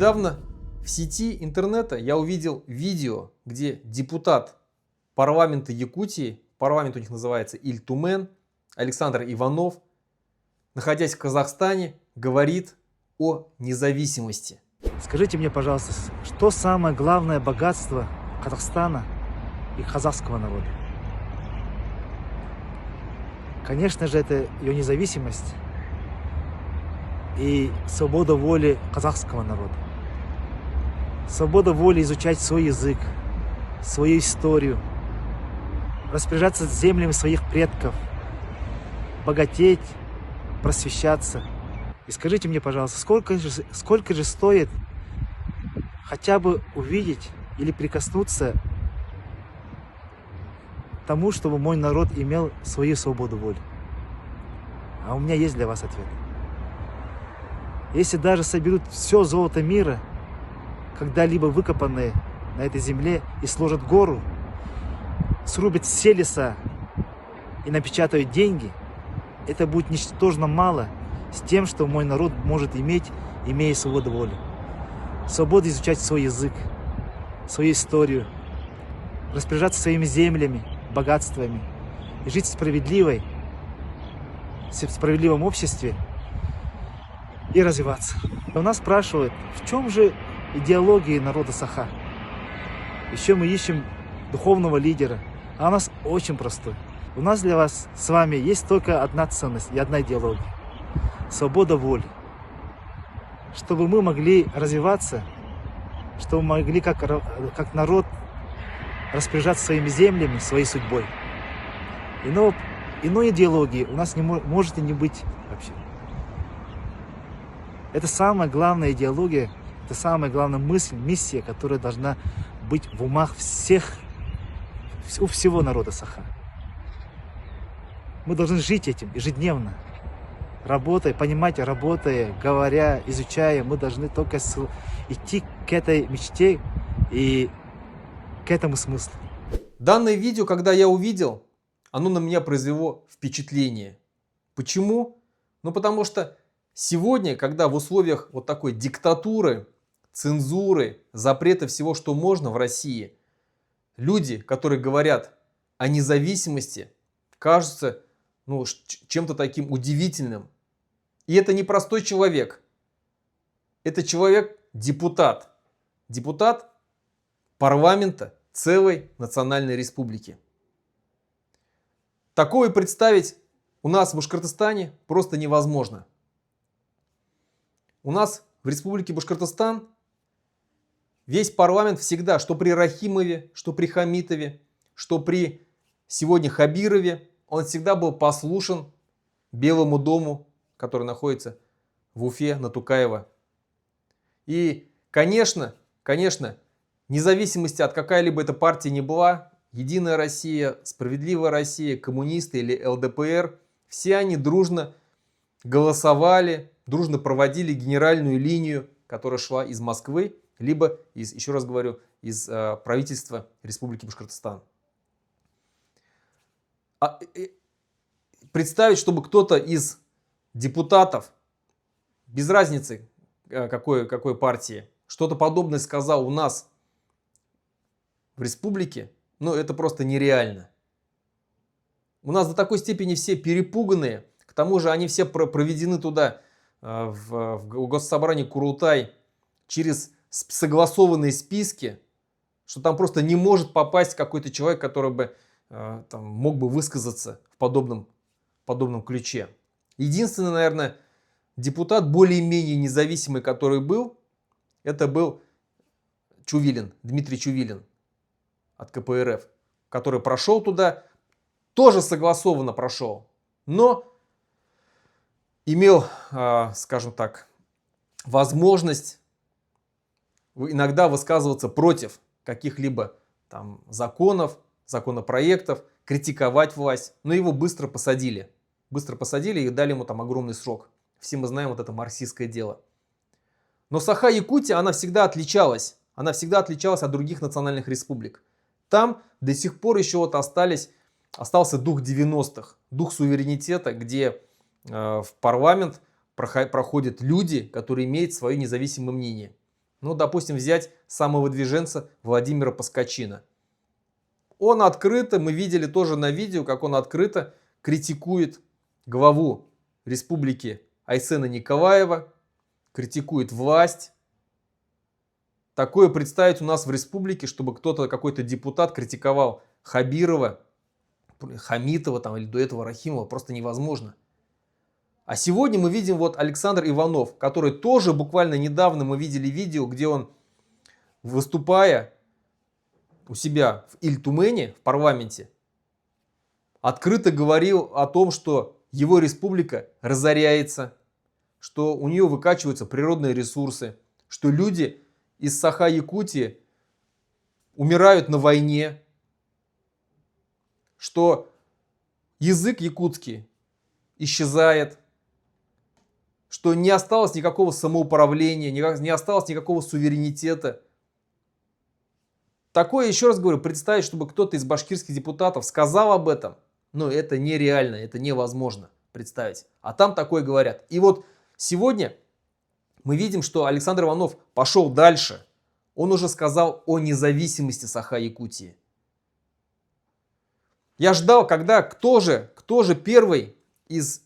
Недавно в сети интернета я увидел видео, где депутат парламента Якутии, парламент у них называется Иль-Тумен, Александр Иванов, находясь в Казахстане, говорит о независимости. Скажите мне, пожалуйста, что самое главное богатство Казахстана и казахского народа? Конечно же, это ее независимость и свобода воли казахского народа. Свобода воли изучать свой язык, свою историю, распоряжаться землями своих предков, богатеть, просвещаться. И скажите мне, пожалуйста, сколько же стоит хотя бы увидеть или прикоснуться к тому, чтобы мой народ имел свою свободу воли? А у меня есть для вас ответ. Если даже соберут все золото мира, когда-либо выкопанные на этой земле, и сложат гору, срубят все леса и напечатают деньги, это будет ничтожно мало с тем, что мой народ может иметь, имея свободу воли. Свободу изучать свой язык, свою историю, распоряжаться своими землями, богатствами и жить в справедливом обществе и развиваться. У нас спрашивают, в чем же идеология народа Саха? Еще мы ищем духовного лидера, а у нас очень простой. У нас для вас с вами есть только одна ценность и одна идеология. Свобода воли. Чтобы мы могли развиваться, чтобы мы могли как народ распоряжаться своими землями, своей судьбой. Иной идеологии у нас может и не быть вообще. Это самая главная идеология, это самая главная мысль, миссия, которая должна быть в умах у всего народа Саха. Мы должны жить этим ежедневно. Работая, говоря, изучая, мы должны только идти к этой мечте и к этому смыслу. Данное видео, когда я увидел, оно на меня произвело впечатление. Почему? Ну потому что сегодня, когда в условиях вот такой диктатуры, цензуры, запрета всего, что можно в России, люди, которые говорят о независимости, кажутся чем-то таким удивительным. И это не простой человек. Это человек-депутат. Депутат парламента целой национальной республики. Такое представить у нас в Башкортостане просто невозможно. У нас в республике Башкортостан весь парламент всегда, что при Рахимове, что при Хамитове, что при сегодня Хабирове, он всегда был послушен Белому дому, который находится в Уфе, на Тукаева. И, конечно, независимости от какой-либо этой партии не была, Единая Россия, Справедливая Россия, коммунисты или ЛДПР, все они дружно голосовали, дружно проводили генеральную линию, которая шла из Москвы, либо, еще раз говорю, из правительства Республики Башкортостан. Представить, чтобы кто-то из депутатов, без разницы какой партии, что-то подобное сказал у нас в республике, это просто нереально. У нас до такой степени все перепуганные, к тому же они все проведены туда, в Госсобрании Курултай, через согласованные списки, что там просто не может попасть какой-то человек, который бы мог бы высказаться в подобном ключе. Единственный, наверное, депутат более-менее независимый, который был, это был Чувилин, Дмитрий Чувилин от КПРФ, который прошел туда, тоже согласованно прошел, но имел, скажем так, возможность иногда высказываться против каких-либо законов, законопроектов, критиковать власть, но его быстро посадили. И дали ему огромный срок. Все мы знаем это марксистское дело. Но Саха-Якутия, она всегда отличалась. Она всегда отличалась от других национальных республик. Там до сих пор еще остался дух 90-х, дух суверенитета, где в парламент проходят люди, которые имеют свое независимое мнение. Ну, допустим, взять самовыдвиженца Владимира Паскачина. Он открыто, мы видели тоже на видео, как он открыто критикует главу республики Айсена Николаева, критикует власть. Такое представить у нас в республике, чтобы кто-то, какой-то депутат критиковал Хабирова, Хамитова там, или до этого Рахимова, просто невозможно. А сегодня мы видим вот Александр Иванов, который тоже буквально недавно мы видели видео, где он, выступая у себя в Иль-Тумене, в парламенте, открыто говорил о том, что его республика разоряется, что у нее выкачиваются природные ресурсы, что люди из Саха-Якутии умирают на войне, что язык якутский исчезает, что не осталось никакого самоуправления, не осталось никакого суверенитета. Такое, еще раз говорю, представить, чтобы кто-то из башкирских депутатов сказал об этом, ну это нереально, это невозможно представить. А там такое говорят. И вот сегодня мы видим, что Александр Иванов пошел дальше. Он уже сказал о независимости Саха-Якутии. Я ждал, когда кто же первый из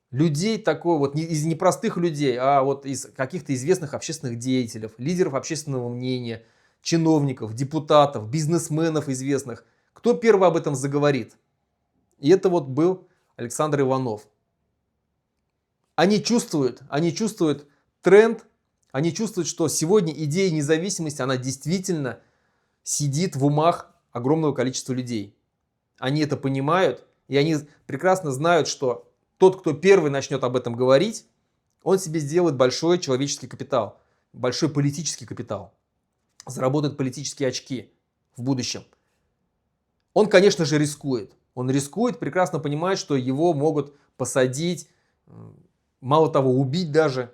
людей такой вот, из непростых людей, а вот из каких-то известных общественных деятелей, лидеров общественного мнения, чиновников, депутатов, бизнесменов известных, кто первый об этом заговорит. И это вот был Александр Иванов. Они чувствуют тренд, они чувствуют, что сегодня идея независимости, она действительно сидит в умах огромного количества людей. Они это понимают, и они прекрасно знают, что тот, кто первый начнет об этом говорить, он себе сделает большой человеческий капитал, большой политический капитал, заработает политические очки в будущем. Он, конечно же, рискует. Он рискует, прекрасно понимает, что его могут посадить, мало того, убить даже.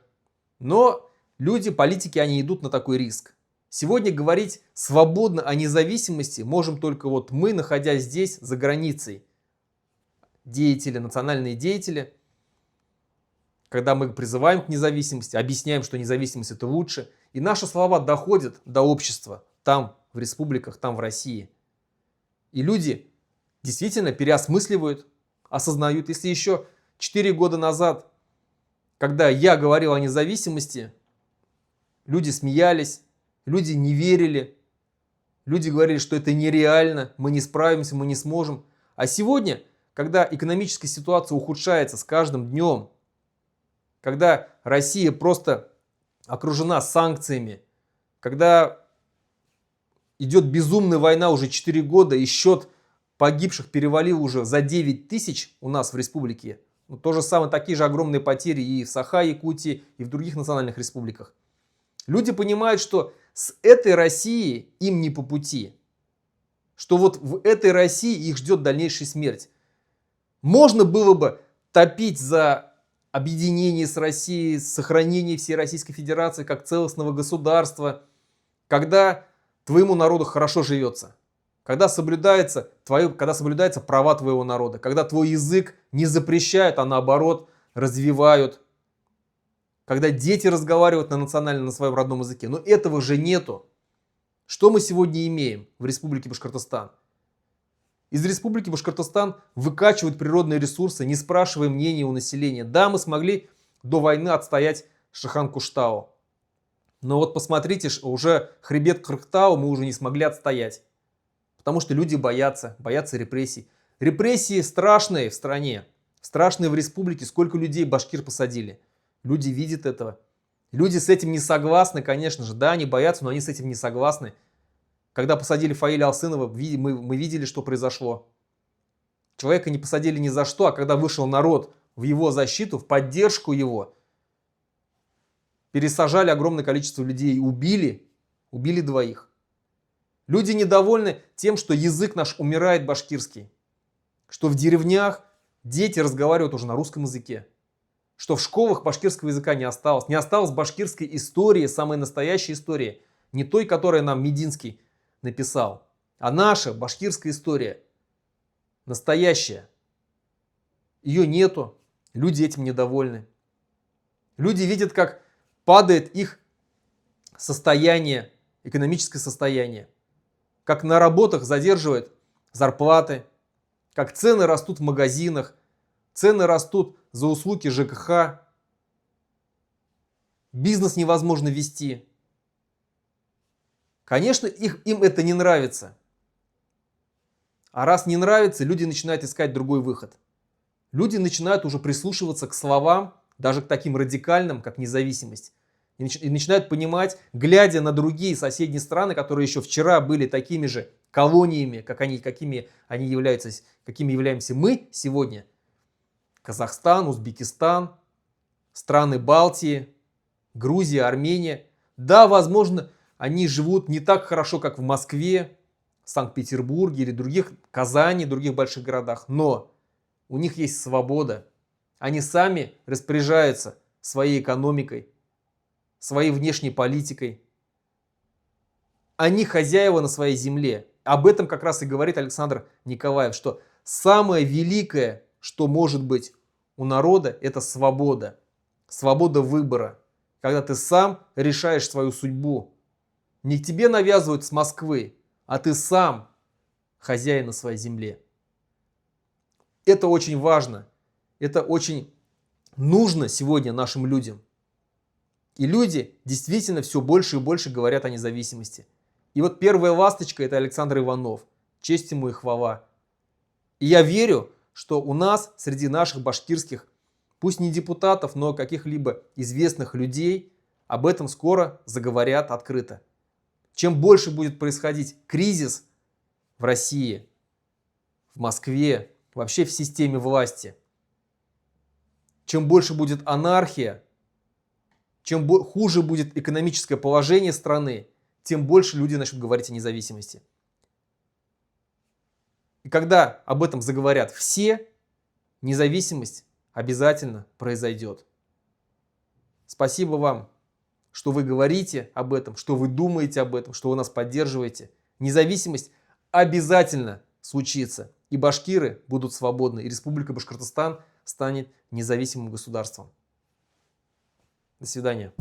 Но люди, политики, они идут на такой риск. Сегодня говорить свободно о независимости можем только вот мы, находясь здесь, за границей. Деятели, национальные деятели, когда мы призываем к независимости, объясняем, что независимость это лучше, и наши слова доходят до общества, там, в республиках, там, в России. И люди действительно переосмысливают, осознают. Если еще 4 года назад, когда я говорил о независимости, люди смеялись, люди не верили, люди говорили, что это нереально, мы не справимся, мы не сможем. А сегодня, когда экономическая ситуация ухудшается с каждым днем, когда Россия просто окружена санкциями, когда идет безумная война уже 4 года, и счет погибших перевалил уже за 9 тысяч у нас в республике, ну, то же самое, такие же огромные потери и в Саха-Якутии, и в других национальных республиках. Люди понимают, что с этой Россией им не по пути, что вот в этой России их ждет дальнейшая смерть. Можно было бы топить за объединение с Россией, сохранение всей Российской Федерации как целостного государства, когда твоему народу хорошо живется, когда соблюдаются права твоего народа, когда твой язык не запрещают, а наоборот развивают, когда дети разговаривают на своем родном языке. Но этого же нету. Что мы сегодня имеем в Республике Башкортостан? Из Республики Башкортостан выкачивают природные ресурсы, не спрашивая мнения у населения. Да, мы смогли до войны отстоять Шахан-Куштау. Но вот посмотрите, уже хребет Кыргызстана мы уже не смогли отстоять. Потому что люди боятся репрессий. Репрессии страшные в стране, страшные в республике. Сколько людей башкир посадили. Люди видят этого. Люди с этим не согласны, конечно же. Да, они боятся, но они с этим не согласны. Когда посадили Фаиля Алсынова, мы видели, что произошло. Человека не посадили ни за что, а когда вышел народ в его защиту, в поддержку его, пересажали огромное количество людей и убили 2. Люди недовольны тем, что язык наш умирает башкирский, что в деревнях дети разговаривают уже на русском языке, что в школах башкирского языка не осталось. Не осталось башкирской истории, самой настоящей истории, не той, которую нам Мединский написал, а наша башкирская история, настоящая. Ее нету, люди этим недовольны. Люди видят, как падает их состояние, экономическое состояние, как на работах задерживают зарплаты, как цены растут в магазинах, цены растут за услуги ЖКХ, бизнес невозможно вести. Конечно, им это не нравится. А раз не нравится, люди начинают искать другой выход. Люди начинают уже прислушиваться к словам, даже к таким радикальным, как независимость. И начинают понимать, глядя на другие соседние страны, которые еще вчера были такими же колониями, какими являемся мы сегодня. Казахстан, Узбекистан, страны Балтии, Грузия, Армения. Да, возможно, они живут не так хорошо, как в Москве, Санкт-Петербурге или других, Казани, других больших городах, но у них есть свобода. Они сами распоряжаются своей экономикой, своей внешней политикой. Они хозяева на своей земле. Об этом как раз и говорит Александр Николаев, что самое великое, что может быть у народа, это свобода. Свобода выбора. Когда ты сам решаешь свою судьбу. Не тебе навязывают с Москвы, а ты сам хозяин на своей земле. Это очень важно. Это очень нужно сегодня нашим людям. И люди действительно все больше и больше говорят о независимости. И вот первая ласточка — это Александр Иванов. Честь ему и хвала. И я верю, что у нас среди наших башкирских, пусть не депутатов, но каких-либо известных людей, об этом скоро заговорят открыто. Чем больше будет происходить кризис в России, в Москве, вообще в системе власти, чем больше будет анархия, чем хуже будет экономическое положение страны, тем больше люди начнут говорить о независимости. И когда об этом заговорят все, независимость обязательно произойдет. Спасибо вам, что вы говорите об этом, что вы думаете об этом, что вы нас поддерживаете. Независимость обязательно случится. И башкиры будут свободны, и Республика Башкортостан станет независимым государством. До свидания.